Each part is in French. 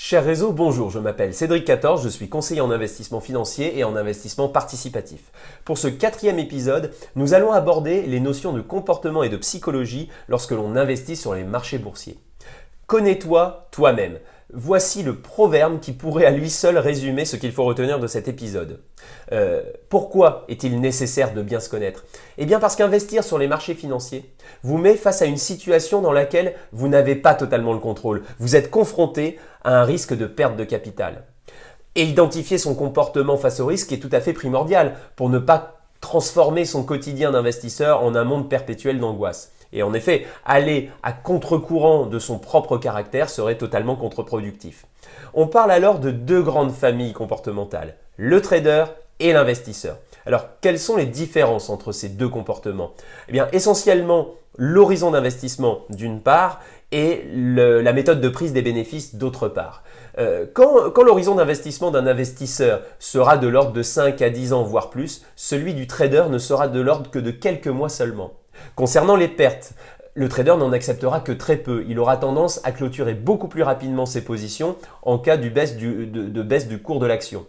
Cher réseau, bonjour, je m'appelle Cédric 14, je suis conseiller en investissement financier et en investissement participatif. Pour ce 4e épisode, nous allons aborder les notions de comportement et de psychologie lorsque l'on investit sur les marchés boursiers. Connais-toi toi-même. Voici le proverbe qui pourrait à lui seul résumer ce qu'il faut retenir de cet épisode. Pourquoi est-il nécessaire de bien se connaître ? Eh bien parce qu'investir sur les marchés financiers vous met face à une situation dans laquelle vous n'avez pas totalement le contrôle. Vous êtes confronté à un risque de perte de capital. Et identifier son comportement face au risque est tout à fait primordial pour ne pas transformer son quotidien d'investisseur en un monde perpétuel d'angoisse. Et en effet, aller à contre-courant de son propre caractère serait totalement contre-productif. On parle alors de deux grandes familles comportementales, le trader et l'investisseur. Alors, quelles sont les différences entre ces deux comportements ? Eh bien, essentiellement, l'horizon d'investissement d'une part et la méthode de prise des bénéfices d'autre part. Quand l'horizon d'investissement d'un investisseur sera de l'ordre de 5 à 10 ans, voire plus, celui du trader ne sera de l'ordre que de quelques mois seulement. Concernant les pertes, le trader n'en acceptera que très peu. Il aura tendance à clôturer beaucoup plus rapidement ses positions en cas de baisse du cours de l'action.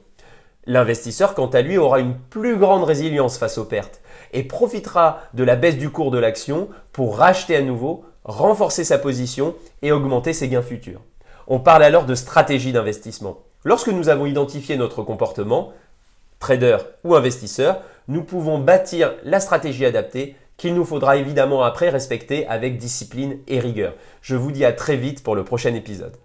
L'investisseur, quant à lui, aura une plus grande résilience face aux pertes et profitera de la baisse du cours de l'action pour racheter à nouveau, renforcer sa position et augmenter ses gains futurs. On parle alors de stratégie d'investissement. Lorsque nous avons identifié notre comportement, trader ou investisseur, nous pouvons bâtir la stratégie adaptée qu'il nous faudra évidemment après respecter avec discipline et rigueur. Je vous dis à très vite pour le prochain épisode.